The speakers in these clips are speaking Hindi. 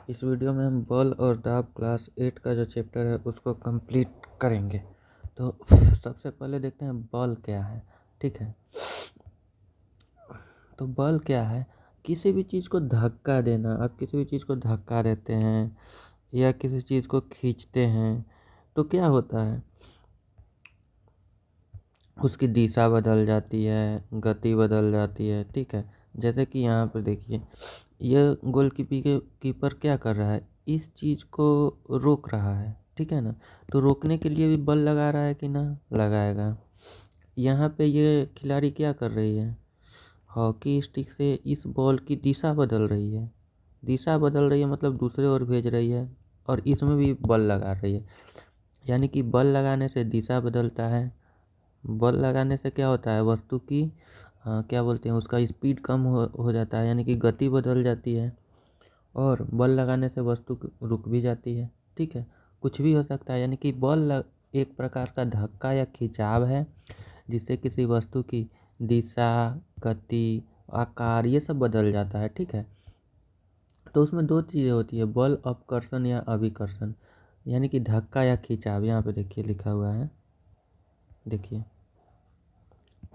इस वीडियो में हम बल और दाब क्लास 8 का जो चैप्टर है उसको कंप्लीट करेंगे। तो सबसे पहले देखते हैं बल क्या है। ठीक है, तो बल क्या है? किसी भी चीज़ को धक्का देना। आप किसी भी चीज़ को धक्का देते हैं या किसी चीज़ को खींचते हैं तो क्या होता है, उसकी दिशा बदल जाती है, गति बदल जाती है। ठीक है, जैसे कि यहाँ पर देखिए, यह कीपर क्या कर रहा है, इस चीज़ को रोक रहा है। ठीक है ना, तो रोकने के लिए भी बल लगा रहा है कि ना, लगाएगा। यहाँ पे ये खिलाड़ी क्या कर रही है, हॉकी स्टिक से इस बॉल की दिशा बदल रही है। दिशा बदल रही है मतलब दूसरे ओर भेज रही है, और इसमें भी बल लगा रही है। यानी कि बल लगाने से दिशा बदलता है। बल लगाने से क्या होता है, वस्तु की क्या बोलते हैं, उसका स्पीड कम हो जाता है, यानी कि गति बदल जाती है। और बल लगाने से वस्तु रुक भी जाती है। ठीक है, कुछ भी हो सकता है। यानी कि एक प्रकार का धक्का या खिंचाव है जिससे किसी वस्तु की दिशा, गति, आकार ये सब बदल जाता है। ठीक है, तो उसमें दो चीज़ें होती है, बल अपकर्षण या अभिकर्षण। यानी कि धक्का या खिंचाव, यहाँ पे देखिए लिखा हुआ है, देखिए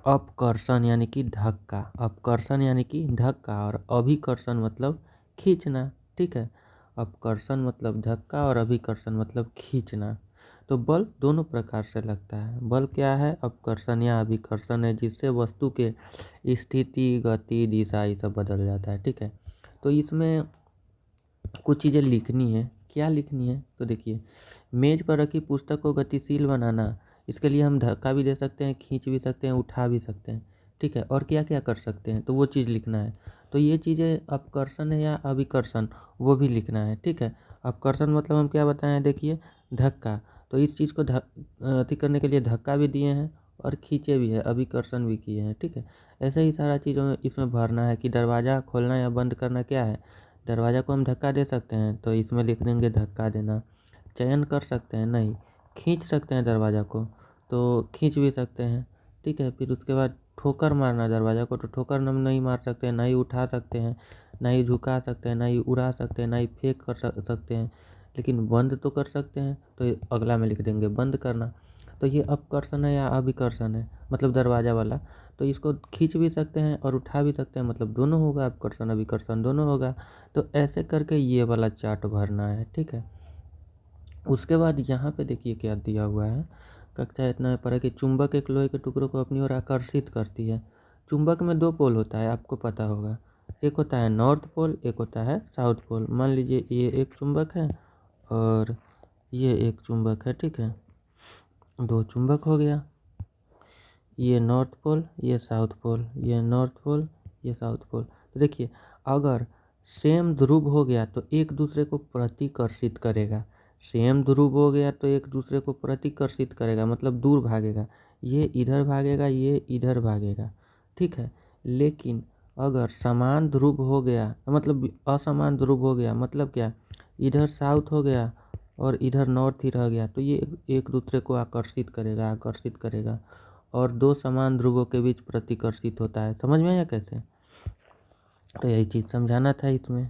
अपकर्षण यानी कि धक्का, अपकर्षण यानी कि धक्का, और अभिकर्षण मतलब खींचना। ठीक है, अपकर्षण मतलब धक्का और अभिकर्षण मतलब खींचना। तो बल दोनों प्रकार से लगता है। बल क्या है, अपकर्षण या अभिकर्षण है, जिससे वस्तु के स्थिति, गति, दिशा ये सब बदल जाता है। ठीक है, तो इसमें कुछ चीज़ें लिखनी है। क्या लिखनी है, तो देखिए, मेज पर रखी पुस्तक को गतिशील बनाना, इसके लिए हम धक्का भी दे सकते हैं, खींच भी सकते हैं, उठा भी सकते हैं। ठीक है, और क्या क्या कर सकते हैं, तो वो चीज़ लिखना है। तो ये चीज़ें अपकर्षण है या अभिकर्षण, वो भी लिखना है। ठीक है, अपकर्षण मतलब हम क्या बताएं, देखिए धक्का, तो इस चीज़ को अति करने के लिए धक्का भी दिए हैं और खींचे भी है, अभिकर्षण भी किए हैं। ठीक है, ऐसे ही सारा चीज़ों में इसमें भरना है कि दरवाज़ा खोलना या बंद करना क्या है, दरवाज़ा को हम धक्का दे सकते हैं, तो इसमें लिख देंगे धक्का देना। चयन कर सकते हैं, नहीं, खींच सकते हैं दरवाज़ा को, तो खींच भी सकते हैं। ठीक है, फिर उसके बाद ठोकर मारना दरवाज़ा को, तो ठोकर हम नहीं मार सकते हैं, ना ही उठा सकते हैं, ना ही झुका सकते हैं, ना ही उड़ा सकते हैं, ना ही फेंक कर सकते हैं, लेकिन बंद तो कर सकते हैं। तो अगला में लिख देंगे बंद करना। तो ये अपकर्षण है या अभिकर्षण है, मतलब दरवाज़ा वाला। तो इसको खींच भी सकते हैं और उठा भी सकते हैं, मतलब दोनों होगा, अपकर्षण अभिकर्षण दोनों होगा। तो ऐसे करके ये वाला चार्ट भरना है। ठीक है, उसके बाद यहाँ पे देखिए क्या दिया हुआ है, कक्षा इतना में पढ़ा कि चुंबक एक लोहे के टुकड़ों को अपनी ओर आकर्षित करती है। चुंबक में दो पोल होता है, आपको पता होगा, एक होता है नॉर्थ पोल, एक होता है साउथ पोल। मान लीजिए ये एक चुंबक है और ये एक चुंबक है। ठीक है, दो चुंबक हो गया, ये नॉर्थ पोल, ये साउथ पोल, ये नॉर्थ पोल, ये साउथ पोल। तो देखिए, अगर सेम ध्रुव हो गया तो एक दूसरे को प्रतिकर्षित करेगा। सेम ध्रुव हो गया तो एक दूसरे को प्रतिकर्षित करेगा, मतलब दूर भागेगा। ये इधर भागेगा, ये इधर भागेगा। ठीक है, लेकिन अगर समान ध्रुव हो गया, मतलब असमान ध्रुव हो गया, मतलब क्या, इधर साउथ हो गया और इधर नॉर्थ ही रह गया, तो ये एक दूसरे को आकर्षित करेगा, आकर्षित करेगा। और दो समान ध्रुवों के बीच प्रतिकर्षित होता है। समझ में आया कैसे? तो यही चीज़ समझाना था इसमें।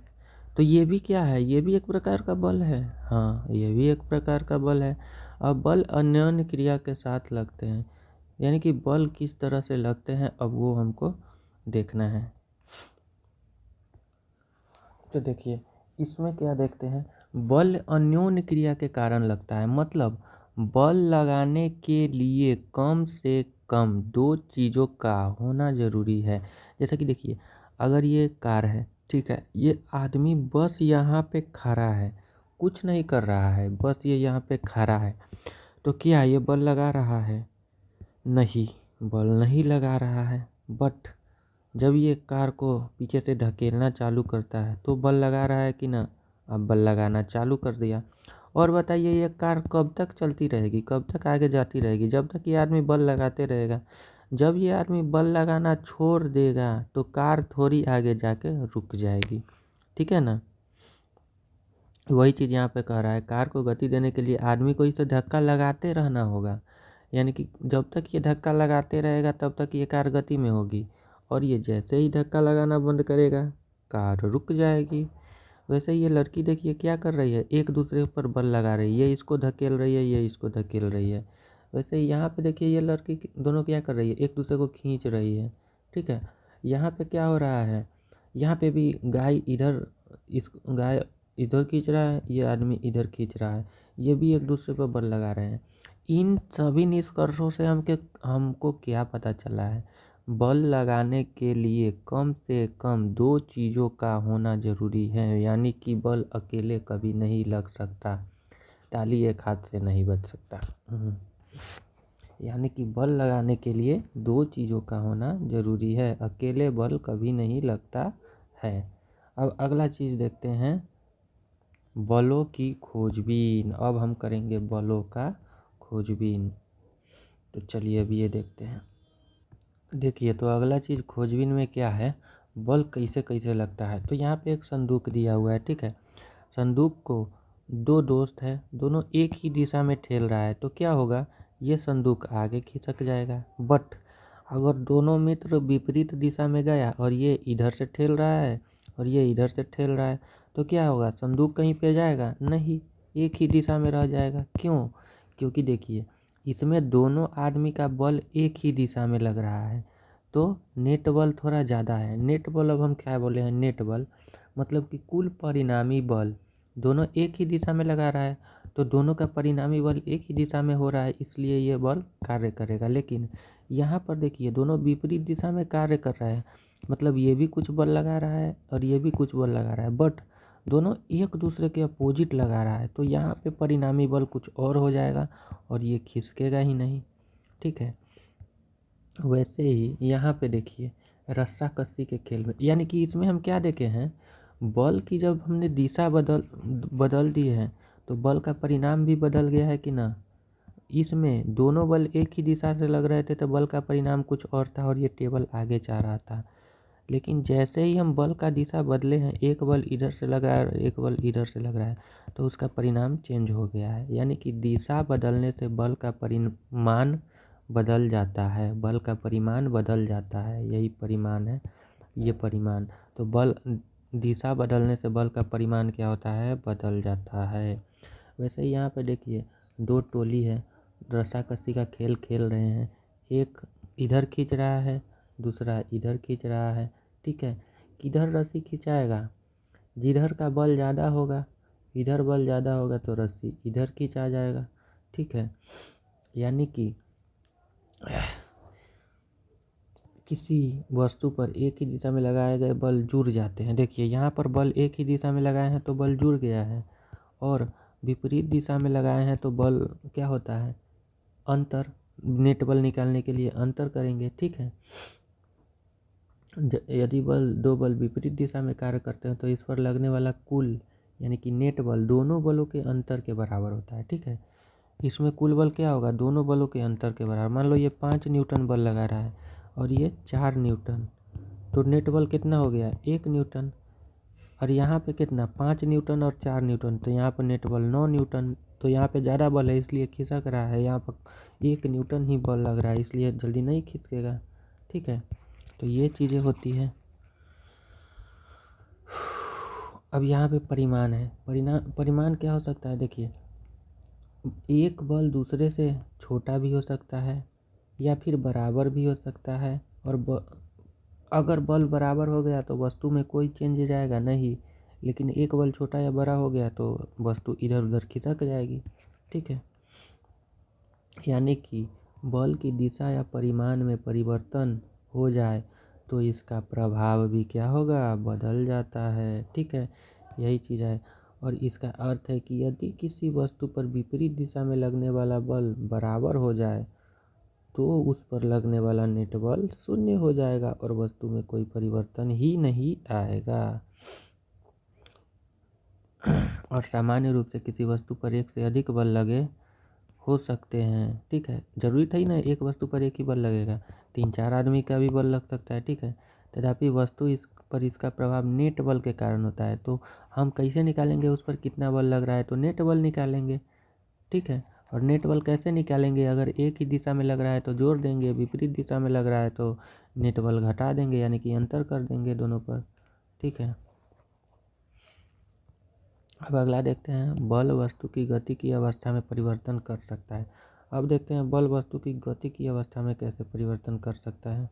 तो ये भी क्या है, ये भी एक प्रकार का बल है। हाँ, ये भी एक प्रकार का बल है। अब बल अन्योन्य क्रिया के साथ लगते हैं, यानी कि बल किस तरह से लगते हैं, अब वो हमको देखना है। तो देखिए, इसमें क्या देखते हैं, बल अन्योन्य क्रिया के कारण लगता है, मतलब बल लगाने के लिए कम से कम दो चीज़ों का होना ज़रूरी है। जैसे कि देखिए, अगर ये कार है, ठीक है, ये आदमी बस यहाँ पे खड़ा है, कुछ नहीं कर रहा है, बस ये यहाँ पे खड़ा है, तो क्या ये बल लगा रहा है? नहीं, बल नहीं लगा रहा है। बट जब ये कार को पीछे से धकेलना चालू करता है तो बल लगा रहा है कि ना, अब बल लगाना चालू कर दिया। और बताइए, ये कार कब तक चलती रहेगी, कब तक आगे जाती रहेगी? जब तक ये आदमी बल लगाते रहेगा। जब ये आदमी बल लगाना छोड़ देगा तो कार थोड़ी आगे जाके रुक जाएगी। ठीक है ना, वही चीज़ यहाँ पे कह रहा है, कार को गति देने के लिए आदमी को इसे धक्का लगाते रहना होगा। यानी कि जब तक ये धक्का लगाते रहेगा तब तक ये कार गति में होगी, और ये जैसे ही धक्का लगाना बंद करेगा कार रुक जाएगी। वैसे ये लड़की देखिए क्या कर रही है, एक दूसरे पर बल लगा रही है, ये इसको धकेल रही है, ये इसको धकेल रही है। वैसे यहाँ पे देखिए ये लड़की दोनों क्या कर रही है, एक दूसरे को खींच रही है, ठीक है। यहाँ पे क्या हो रहा है, यहाँ पे भी गाय इधर खींच रहा है, ये आदमी इधर खींच रहा है, ये भी एक दूसरे पर बल लगा रहे हैं। इन सभी निष्कर्षों से हमको क्या पता चला है, बल लगाने के लिए कम से कम 2 चीज़ों का होना ज़रूरी है, यानी कि बल अकेले कभी नहीं लग सकता, ताली एक हाथ से नहीं बज सकता। यानी कि बल लगाने के लिए 2 चीज़ों का होना ज़रूरी है, अकेले बल कभी नहीं लगता है। अब अगला चीज़ देखते हैं, बलों की खोजबीन। अब हम करेंगे बलों का खोजबीन। तो चलिए अभी ये देखते हैं। देखिए तो अगला चीज़ खोजबीन में क्या है, बल कैसे कैसे लगता है। तो यहाँ पे एक संदूक दिया हुआ है, ठीक है। संदूक को 2 दोस्त है, दोनों एक ही दिशा में ठेल रहा है, तो क्या होगा, ये संदूक आगे खिसक जाएगा। बट अगर दोनों मित्र विपरीत दिशा में गया और ये इधर से ठेल रहा है और ये इधर से ठेल रहा है, तो क्या होगा, संदूक कहीं पे जाएगा नहीं, एक ही दिशा में रह जाएगा। क्यों, क्योंकि देखिए इसमें दोनों आदमी का बल एक ही दिशा में लग रहा है, तो नेट बल थोड़ा ज़्यादा है। नेट बल, अब हम क्या बोले हैं, नेट बल मतलब कि कुल परिणामी बल दोनों एक ही दिशा में लगा रहा है, तो दोनों का परिणामी बल एक ही दिशा में हो रहा है, इसलिए ये बल कार्य करेगा। लेकिन यहाँ पर देखिए दोनों विपरीत दिशा में कार्य कर रहा है, मतलब ये भी कुछ बल लगा रहा है और ये भी कुछ बल लगा रहा है, बट दोनों एक दूसरे के अपोजिट लगा रहा है, तो यहाँ पे परिणामी बल कुछ और हो जाएगा और ये खिसकेगा ही नहीं, ठीक है। वैसे ही यहाँ पे देखिए रस्सा कस्सी के खेल में, यानी कि इसमें हम क्या देखे हैं, बल की जब हमने दिशा बदल दी है तो बल का परिणाम भी बदल गया है कि ना। इसमें दोनों बल एक ही दिशा से लग रहे थे तो बल का परिणाम कुछ और था और ये टेबल आगे जा रहा था। लेकिन जैसे ही हम बल का दिशा बदले हैं, एक बल इधर से लग रहा है और एक बल इधर से लग रहा है, तो उसका परिणाम चेंज हो गया है। यानी कि दिशा बदलने से बल का परिमाण बदल जाता है, बल का परिमाण बदल जाता है, यही परिमाण है, ये परिमाण। तो बल दिशा बदलने से बल का परिमाण क्या होता है, बदल जाता है। वैसे ही यहाँ पे देखिए 2 टोली है, रस्साकसी का खेल खेल रहे हैं, एक इधर खींच रहा है, दूसरा इधर खींच रहा है, ठीक है। किधर रस्सी खिंचाएगा, जिधर का बल ज़्यादा होगा, इधर बल ज़्यादा होगा तो रस्सी इधर खींचा जाएगा, ठीक है। यानी कि किसी वस्तु पर एक ही दिशा में लगाए गए बल जुड़ जाते हैं। देखिए यहाँ पर बल एक ही दिशा में लगाए हैं तो बल जुड़ गया है, और विपरीत दिशा में लगाए हैं तो बल क्या होता है, अंतर। नेट बल निकालने के लिए अंतर करेंगे, ठीक है। यदि 2 बल विपरीत दिशा में कार्य करते हैं तो इस पर लगने वाला कुल यानी कि नेट बल दोनों बलों के अंतर के बराबर होता है, ठीक है। इसमें कुल बल क्या होगा, दोनों बलों के अंतर के बराबर। मान लो ये 5 न्यूटन बल लगा रहा है और ये 4 न्यूटन, तो नेट बल कितना हो गया, 1 न्यूटन। और यहाँ पे कितना, 5 न्यूटन और 4 न्यूटन, तो यहाँ पर नेट बल 9 न्यूटन। तो यहाँ पे ज़्यादा बल है इसलिए खिसक रहा है, यहाँ पर 1 न्यूटन ही बल लग रहा है इसलिए जल्दी नहीं खिसकेगा, ठीक है। तो ये चीज़ें होती हैं। अब यहाँ पे परिमाण है, परिमाण क्या हो सकता है, देखिए एक बल दूसरे से छोटा भी हो सकता है या फिर बराबर भी हो सकता है, और अगर बल बराबर हो गया तो वस्तु में कोई चेंज जाएगा नहीं, लेकिन एक बल छोटा या बड़ा हो गया तो वस्तु इधर उधर खिसक जाएगी, ठीक है। यानी कि बल की दिशा या परिमाण में परिवर्तन हो जाए तो इसका प्रभाव भी क्या होगा, बदल जाता है, ठीक है। यही चीज़ है। और इसका अर्थ है कि यदि किसी वस्तु पर विपरीत दिशा में लगने वाला बल बराबर हो जाए तो उस पर लगने वाला नेट बल शून्य हो जाएगा और वस्तु में कोई परिवर्तन ही नहीं आएगा। और सामान्य रूप से किसी वस्तु पर एक से अधिक बल लगे हो सकते हैं, ठीक है। जरूरी था ही ना एक वस्तु पर एक ही बल लगेगा, 3-4 आदमी का भी बल लग सकता है, ठीक है। तथापि वस्तु इस पर इसका प्रभाव नेट बल के कारण होता है। तो हम कैसे निकालेंगे उस पर कितना बल लग रहा है, तो नेट बल निकालेंगे, ठीक है। और नेट बल कैसे निकालेंगे, अगर एक ही दिशा में लग रहा है तो जोड़ देंगे, विपरीत दिशा में लग रहा है तो नेट बल घटा देंगे, यानी कि अंतर कर देंगे दोनों पर, ठीक है। अब अगला देखते हैं, बल वस्तु की गति की अवस्था में परिवर्तन कर सकता है। अब देखते हैं बल वस्तु की गति की अवस्था में कैसे परिवर्तन कर सकता है।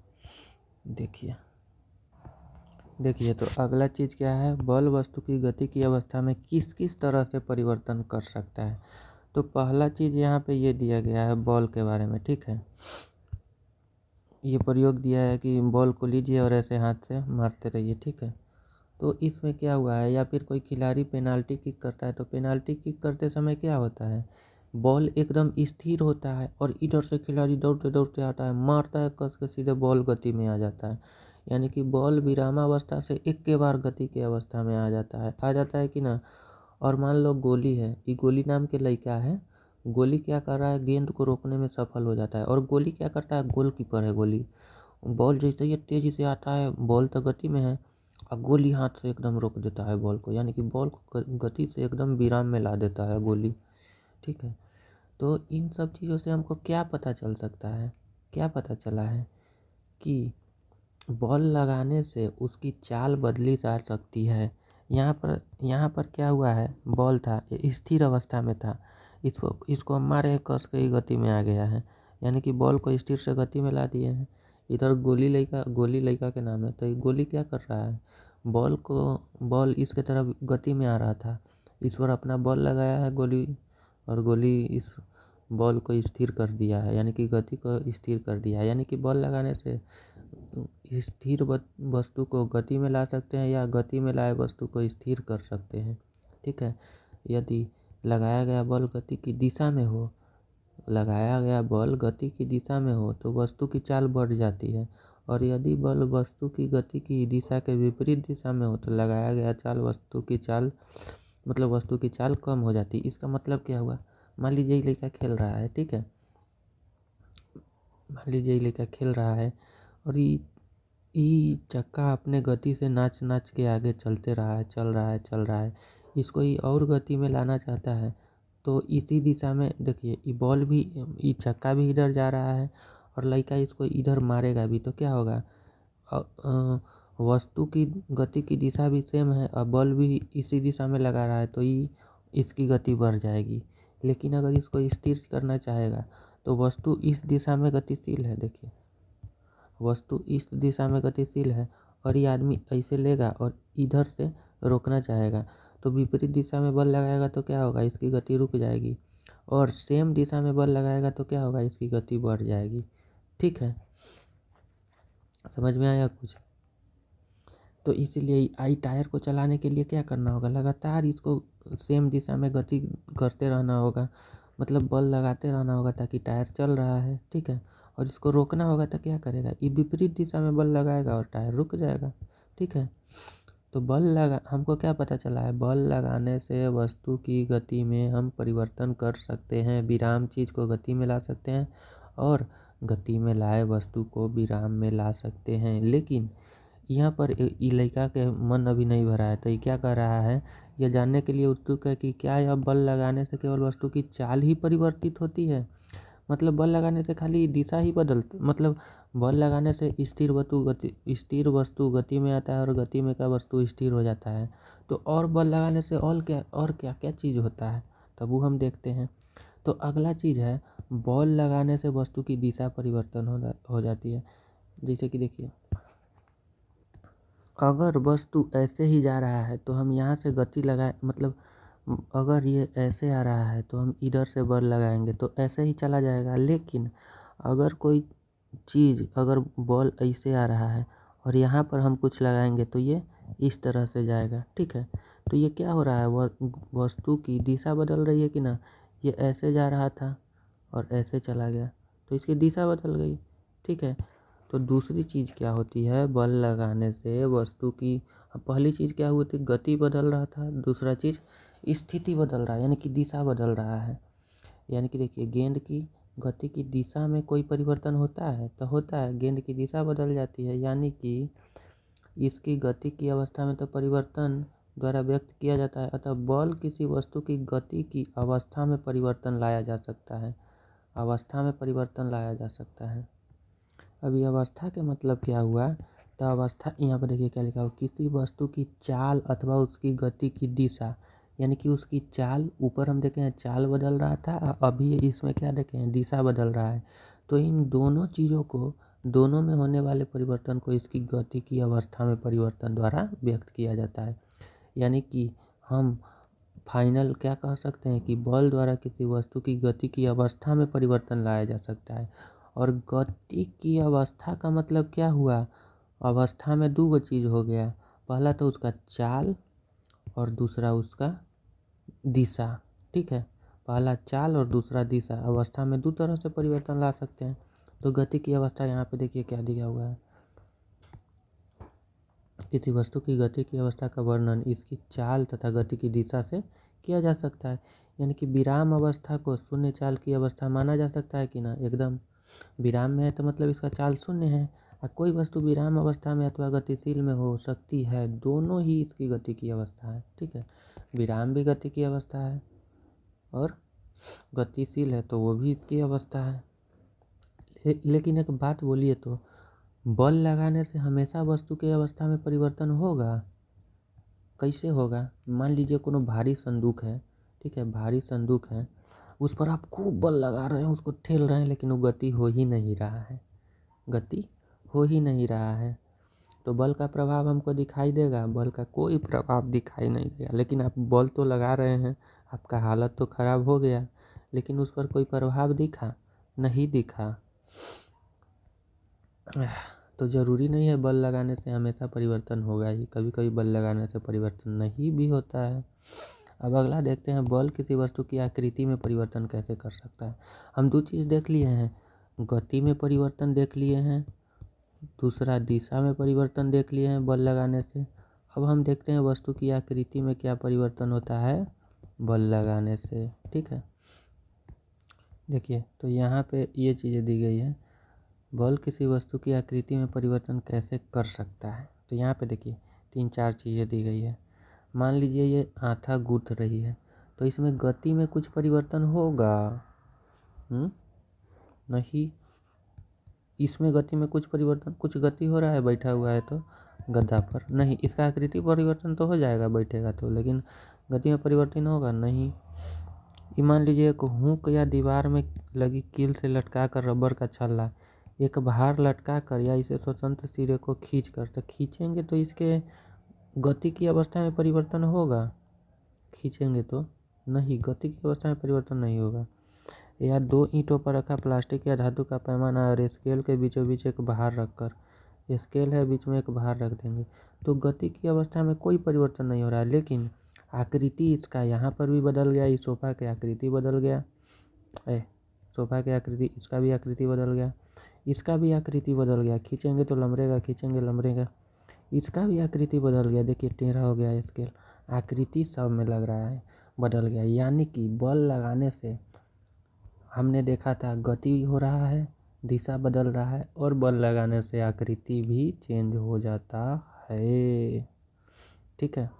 देखिए तो अगला चीज़ क्या है, बल वस्तु की गति की अवस्था में किस किस तरह से परिवर्तन कर सकता है। तो पहला चीज़ यहाँ पे ये दिया गया है बॉल के बारे में, ठीक है। ये प्रयोग दिया है कि बॉल को लीजिए और ऐसे हाथ से मारते रहिए, ठीक है। तो इसमें क्या हुआ है, या फिर कोई खिलाड़ी पेनाल्टी किक करता है तो पेनाल्टी किक करते समय क्या होता है, बॉल एकदम स्थिर होता है और इधर से खिलाड़ी दौड़ते दौड़ते आता है, मारता है कस के, सीधे बॉल गति में आ जाता है। यानी कि बॉल विरामावस्था से एक के बार गति की अवस्था में आ जाता है कि ना। और मान लो गोली है, ये गोली नाम के लड़का है, गोली क्या कर रहा है, गेंद को रोकने में सफल हो जाता है। और गोली क्या करता है, गोलकीपर है गोली, बॉल जैसे ही तेजी से आता है, बॉल तो गति में है और गोली हाथ से एकदम रोक देता है बॉल को, यानी कि बॉल को गति से एकदम विराम में ला देता है गोली, ठीक है। तो इन सब चीज़ों से हमको क्या पता चल सकता है, क्या पता चला है कि बॉल लगाने से उसकी चाल बदली जा सकती है। यहाँ पर क्या हुआ है, बॉल था स्थिर अवस्था में था, इसको हम मारे कस के ही गति में आ गया है, यानी कि बॉल को स्थिर से गति में ला दिए हैं। इधर गोली लड़का के नाम है, तो ये गोली क्या कर रहा है, बॉल इसके तरफ गति में आ रहा था, इस पर अपना बॉल लगाया है गोली, और गोली इस बॉल को स्थिर कर दिया है, यानी कि गति को स्थिर कर दिया है। यानी कि बॉल लगाने से स्थिर वस्तु को गति में ला सकते हैं या गति में लाए वस्तु को स्थिर कर सकते हैं, ठीक है। यदि लगाया गया बॉल गति की दिशा में हो, तो वस्तु की चाल बढ़ जाती है, और यदि बल वस्तु की गति की दिशा के विपरीत दिशा में हो तो लगाया गया चाल वस्तु की चाल कम हो जाती है। इसका मतलब क्या हुआ, मान लीजिए ये लड़का खेल रहा है, ठीक है, और ये चक्का अपने गति से नाच नाच के आगे चल रहा है, इसको ये और गति में लाना चाहता है। तो इसी दिशा में देखिए, ये बॉल भी, ये चक्का भी इधर जा रहा है और लड़का इसको इधर मारेगा भी, तो क्या होगा, वस्तु की गति की दिशा भी सेम है और बॉल भी इसी दिशा में लगा रहा है, तो ये इसकी गति बढ़ जाएगी। लेकिन अगर इसको स्थिर करना चाहेगा तो वस्तु इस दिशा में गतिशील है, देखिए वस्तु इस दिशा में गतिशील है और ये आदमी ऐसे लेगा और इधर से रोकना चाहेगा, तो विपरीत दिशा में बल लगाएगा तो क्या होगा, इसकी गति रुक जाएगी, और सेम दिशा में बल लगाएगा तो क्या होगा, इसकी गति बढ़ जाएगी, ठीक है। समझ में आया कुछ। तो इसीलिए आई टायर को चलाने के लिए क्या करना होगा, लगातार इसको सेम दिशा में गति करते रहना होगा, मतलब बल लगाते रहना होगा ताकि टायर चल रहा है, ठीक है। और इसको रोकना होगा तो क्या करेगा, ये विपरीत दिशा में बल लगाएगा और टायर रुक जाएगा, ठीक है। तो हमको क्या पता चला है, बल लगाने से वस्तु की गति में हम परिवर्तन कर सकते हैं, विराम चीज़ को गति में ला सकते हैं और गति में लाए वस्तु को विराम में ला सकते हैं। लेकिन यहाँ पर ये लड़का के मन अभी नहीं भरा है, तो ये क्या कर रहा है, यह जानने के लिए उत्सुक है कि क्या यह बल लगाने से केवल वस्तु की चाल ही परिवर्तित होती है, मतलब बल लगाने से खाली दिशा ही मतलब बल लगाने से स्थिर वस्तु गति में आता है और गति में का वस्तु स्थिर हो जाता है। तो और बल लगाने से और क्या क्या चीज़ होता है, तब वो हम देखते हैं। तो अगला चीज़ है, बॉल लगाने से वस्तु की दिशा परिवर्तन हो जाती है। जैसे कि देखिए, अगर वस्तु ऐसे ही जा रहा है तो हम यहाँ से गति लगाए, मतलब अगर ये ऐसे आ रहा है तो हम इधर से बल लगाएंगे तो ऐसे ही चला जाएगा। लेकिन अगर कोई चीज़, अगर बॉल ऐसे आ रहा है और यहाँ पर हम कुछ लगाएंगे तो ये इस तरह से जाएगा, ठीक है। तो ये क्या हो रहा है, वस्तु की दिशा बदल रही है कि ना, ये ऐसे जा रहा था और ऐसे चला गया तो इसकी दिशा बदल गई, ठीक है। तो दूसरी चीज़ क्या होती है, बल लगाने से वस्तु की, पहली चीज़ क्या हुई थी, गति बदल रहा था, दूसरा चीज़ स्थिति बदल रहा है, यानी कि दिशा बदल रहा है। यानी कि देखिए, गेंद की गति की दिशा में कोई परिवर्तन होता है तो होता है, गेंद की दिशा बदल जाती है, यानी कि इसकी गति की अवस्था में तो परिवर्तन द्वारा व्यक्त किया जाता है। अतः बल किसी वस्तु की गति की अवस्था में परिवर्तन लाया जा सकता है, अभी अवस्था के मतलब क्या हुआ, तो अवस्था यहाँ पर देखिए क्या लिखा हुआ, किसी वस्तु की चाल अथवा उसकी गति की दिशा यानी कि उसकी चाल, ऊपर हम देखे हैं चाल बदल रहा था, अभी इसमें क्या देखे हैं, दिशा बदल रहा है। तो इन दोनों चीज़ों को, दोनों में होने वाले परिवर्तन को इसकी गति की अवस्था में परिवर्तन द्वारा व्यक्त किया जाता है। यानी कि हम फाइनल क्या कह सकते हैं कि बल द्वारा किसी वस्तु की गति की अवस्था में परिवर्तन लाया जा सकता है। और गति की अवस्था का मतलब क्या हुआ, अवस्था में दो चीज़ हो गया, पहला तो उसका चाल और दूसरा उसका दिशा। ठीक है, पहला चाल और दूसरा दिशा, अवस्था में दो तरह से परिवर्तन ला सकते हैं। तो गति की अवस्था यहाँ पे देखिए क्या दिया हुआ है, किसी वस्तु की गति की अवस्था का वर्णन इसकी चाल तथा गति की दिशा से किया जा सकता है। यानी कि विराम अवस्था को शून्य चाल की अवस्था माना जा सकता है कि ना, एकदम विराम में है तो मतलब इसका चाल शून्य है। और कोई वस्तु विराम अवस्था में अथवा गतिशील में हो सकती है, दोनों ही इसकी गति की अवस्था है। ठीक है, विराम भी गति की अवस्था है और गतिशील है तो वो भी इसकी अवस्था है। लेकिन एक बात बोलिए तो, बल लगाने से हमेशा वस्तु की अवस्था में परिवर्तन होगा? कैसे होगा? मान लीजिए कोनो भारी संदूक है, ठीक है, भारी संदूक है, उस पर आप खूब बल लगा रहे हैं, उसको ठेल रहे हैं, लेकिन वो गति हो ही नहीं रहा है, गति हो ही नहीं रहा है। तो बल का प्रभाव हमको दिखाई देगा? बल का कोई प्रभाव दिखाई नहीं देगा। लेकिन आप बल तो लगा रहे हैं, आपका हालत तो ख़राब हो गया, लेकिन उस पर कोई प्रभाव दिखा? नहीं दिखा। तो ज़रूरी नहीं है बल लगाने से हमेशा परिवर्तन होगा ही, कभी कभी बल लगाने से परिवर्तन नहीं भी होता है। अब अगला देखते हैं, बल किसी वस्तु की आकृति में परिवर्तन कैसे कर सकता है। हम दो चीज़ देख लिए हैं, गति में परिवर्तन देख लिए हैं, दूसरा दिशा में परिवर्तन देख लिए हैं बल लगाने से। अब हम देखते हैं वस्तु की आकृति में क्या परिवर्तन होता है बल लगाने से। ठीक है, देखिए तो यहाँ पे ये चीज़ें दी गई है, बल किसी वस्तु की आकृति में परिवर्तन कैसे कर सकता है। तो यहाँ पे देखिए 3-4 चीज़ें दी गई है। मान लीजिए ये आथा गूंथ रही है, तो इसमें गति में कुछ परिवर्तन होगा? नहीं, इसमें गति में कुछ परिवर्तन, कुछ गति हो रहा है, बैठा हुआ है तो गद्दा पर, नहीं, इसका आकृति परिवर्तन तो हो जाएगा बैठेगा तो, लेकिन गति में परिवर्तन होगा नहीं। ये मान लीजिए एक हुक या दीवार में लगी कील से लटका कर रबर का छल्ला एक भार लटका कर या इसे स्वतंत्र सिरे को खींच कर, तो खींचेंगे तो इसके गति की अवस्था में परिवर्तन होगा? खींचेंगे तो नहीं, गति की अवस्था में परिवर्तन नहीं होगा। या दो ईंटों पर रखा प्लास्टिक या धातु का पैमाना और स्केल के बीचों बीच एक भार रखकर, स्केल है बीच में एक भार रख देंगे, तो गति की अवस्था में कोई परिवर्तन नहीं हो रहा है, लेकिन आकृति इसका यहाँ पर भी बदल गया, इस सोफा की आकृति बदल गया, सोफा की आकृति, इसका भी आकृति बदल गया, इसका भी आकृति बदल गया, खींचेंगे तो लमरेगा, खींचेंगे लमरेगा, इसका भी आकृति बदल गया, देखिए टेढ़ा हो गया स्केल, आकृति सब में लग रहा है बदल गया। यानी कि बल लगाने से हमने देखा था गति हो रहा है, दिशा बदल रहा है, और बल लगाने से आकृति भी चेंज हो जाता है। ठीक है,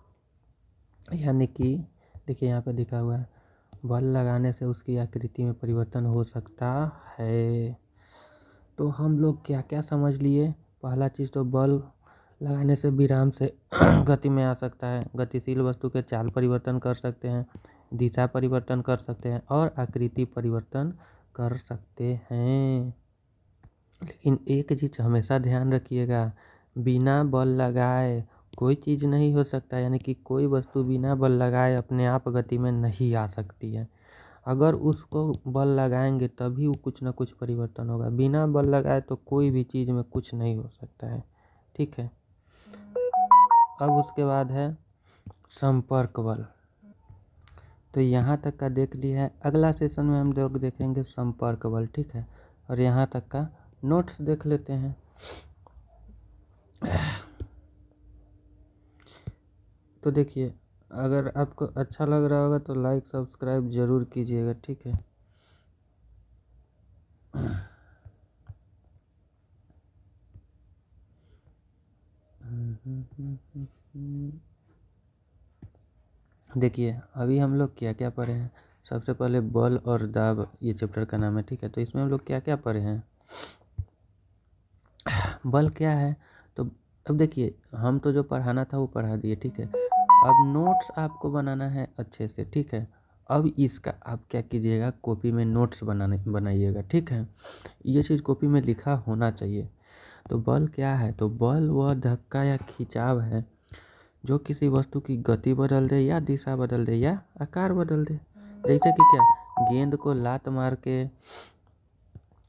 यानी कि देखिए यहाँ पे लिखा हुआ है बल लगाने से उसकी आकृति में परिवर्तन हो सकता है। तो हम लोग क्या क्या समझ लिए? पहला चीज़ तो बल लगाने से विराम से गति में आ सकता है, गतिशील वस्तु के चाल परिवर्तन कर सकते हैं, दिशा परिवर्तन कर सकते हैं और आकृति परिवर्तन कर सकते हैं। लेकिन एक चीज़ हमेशा ध्यान रखिएगा, बिना बल लगाए कोई चीज़ नहीं हो सकता। यानी कि कोई वस्तु बिना बल लगाए अपने आप गति में नहीं आ सकती है, अगर उसको बल लगाएंगे तभी वो कुछ ना कुछ परिवर्तन होगा। बिना बल लगाए तो कोई भी चीज़ में कुछ नहीं हो सकता है। ठीक है, अब उसके बाद है संपर्क बल। तो यहाँ तक का देख लिया है, अगला सेशन में हम लोग देखेंगे संपर्क बल। ठीक है, और यहाँ तक का नोट्स देख लेते हैं। तो देखिए, अगर आपको अच्छा लग रहा होगा तो लाइक सब्सक्राइब ज़रूर कीजिएगा। ठीक है, देखिए अभी हम लोग क्या क्या पढ़े हैं। सबसे पहले बल और दाब, ये चैप्टर का नाम है। ठीक है, तो इसमें हम लोग क्या क्या पढ़े हैं। बल क्या है, तो अब देखिए हम तो जो पढ़ाना था वो पढ़ा दिए। ठीक है, अब नोट्स आपको बनाना है अच्छे से, ठीक है। अब इसका आप क्या कीजिएगा, कॉपी में नोट्स बनाइएगा, ठीक है। ये चीज़ कॉपी में लिखा होना चाहिए। तो बल क्या है, तो बल वह धक्का या खिंचाव है जो किसी वस्तु की गति बदल दे या दिशा बदल दे या आकार बदल दे। जैसे कि क्या, गेंद को लात मार के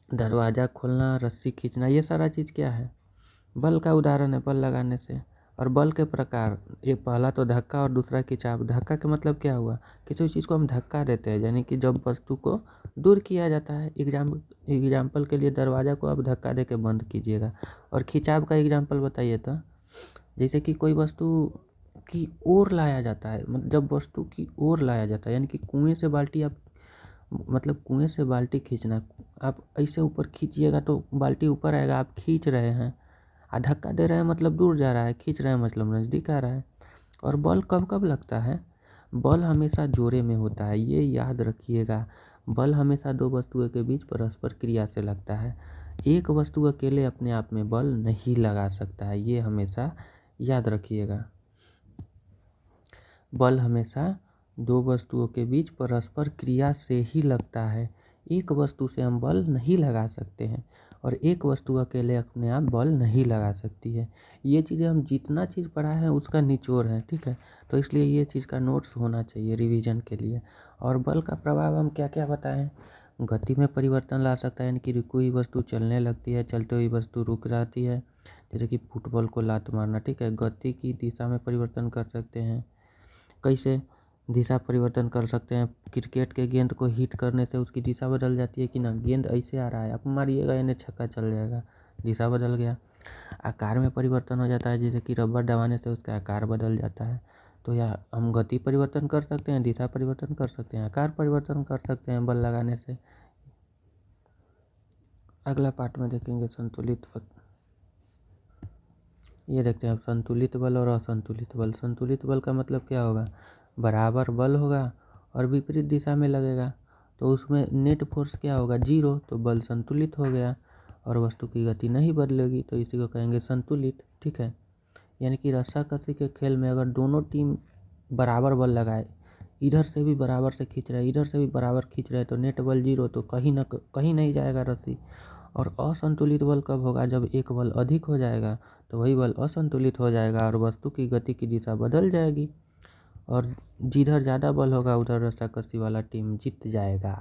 दरवाज़ा खोलना, रस्सी खींचना, ये सारा चीज़ क्या है, बल का उदाहरण है, बल लगाने से। और बल के प्रकार, एक पहला तो धक्का और दूसरा खिंचाव। धक्का का मतलब क्या हुआ, किसी चीज़ को हम धक्का देते हैं, यानी कि जब वस्तु को दूर किया जाता है। एग्जाम्पल के लिए दरवाज़ा को आप धक्का दे के बंद कीजिएगा। और खिंचाव का एग्जाम्पल बताइए तो, जैसे कि कोई वस्तु की ओर लाया जाता है, मतलब जब वस्तु की ओर लाया जाता है, यानी कि कुएं से बाल्टी आप, मतलब कुएं से बाल्टी खींचना, आप ऐसे ऊपर खींचिएगा तो बाल्टी ऊपर आएगा, आप खींच रहे हैं। धक्का दे रहे हैं मतलब दूर जा रहा है, खींच रहे हैं मतलब नज़दीक आ रहा है। और बल कब कब लगता है, बल हमेशा जोड़े में होता है, ये याद रखिएगा। बल हमेशा दो वस्तुओं के बीच परस्पर क्रिया से लगता है। एक वस्तु अकेले अपने आप में बल नहीं लगा सकता है, ये हमेशा याद रखिएगा। बल हमेशा दो वस्तुओं के बीच परस्पर क्रिया से ही लगता है। एक वस्तु से हम बल नहीं लगा सकते हैं और एक वस्तु अकेले अपने आप बल नहीं लगा सकती है। ये चीज़ें हम जितना चीज़ पढ़ा है उसका निचोड़ है, ठीक है। तो इसलिए ये चीज़ का नोट्स होना चाहिए रिवीजन के लिए। और बल का प्रभाव हम क्या क्या बताएं, गति में परिवर्तन ला सकता है, यानी कि रुकी हुई वस्तु चलने लगती है, चलती हुई वस्तु रुक जाती है। जैसे कि फुटबॉल को लात मारना, ठीक है। गति की दिशा में परिवर्तन कर सकते हैं। कैसे दिशा परिवर्तन कर सकते हैं, क्रिकेट के गेंद को हिट करने से उसकी दिशा बदल जाती है कि ना, गेंद ऐसे आ रहा है, आप मारिएगा यानी छक्का चल जाएगा, दिशा बदल गया। आकार में परिवर्तन हो जाता है, जैसे कि रबर दबाने से उसका आकार बदल जाता है। तो या हम गति परिवर्तन कर सकते हैं, दिशा परिवर्तन कर सकते हैं, आकार परिवर्तन कर सकते हैं बल लगाने से। अगला पार्ट में देखेंगे संतुलित बल। ये देखते हैं अब संतुलित बल और असंतुलित बल। संतुलित बल का मतलब क्या होगा, बराबर बल होगा और विपरीत दिशा में लगेगा, तो उसमें नेट फोर्स क्या होगा, जीरो, तो बल संतुलित हो गया। और वस्तु की गति नहीं बदलेगी, तो इसी को कहेंगे संतुलित, ठीक है। यानी कि रस्साकसी के खेल में अगर दोनों टीम बराबर बल लगाए, इधर से भी बराबर से खींच रहे हैं, इधर से भी बराबर खींच रहे हैं, तो नेट बल जीरो, तो कहीं नहीं जाएगा रस्सी। और असंतुलित बल कब होगा, जब एक बल अधिक हो जाएगा, तो वही बल असंतुलित हो जाएगा और वस्तु की गति की दिशा बदल जाएगी। और जिधर ज़्यादा बल होगा उधर रस्साकसी वाला टीम जीत जाएगा।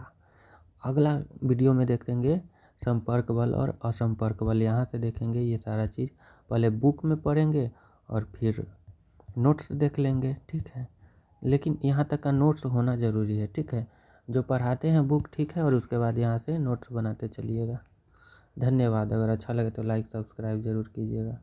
अगला वीडियो में देखेंगे संपर्क बल और असंपर्क बल। यहाँ से देखेंगे ये सारा चीज़, पहले बुक में पढ़ेंगे और फिर नोट्स देख लेंगे, ठीक है। लेकिन यहाँ तक का नोट्स होना ज़रूरी है, ठीक है। जो पढ़ाते हैं बुक, ठीक है, और उसके बाद यहाँ से नोट्स बनाते चलिएगा। धन्यवाद। अगर अच्छा लगे तो लाइक सब्सक्राइब ज़रूर कीजिएगा।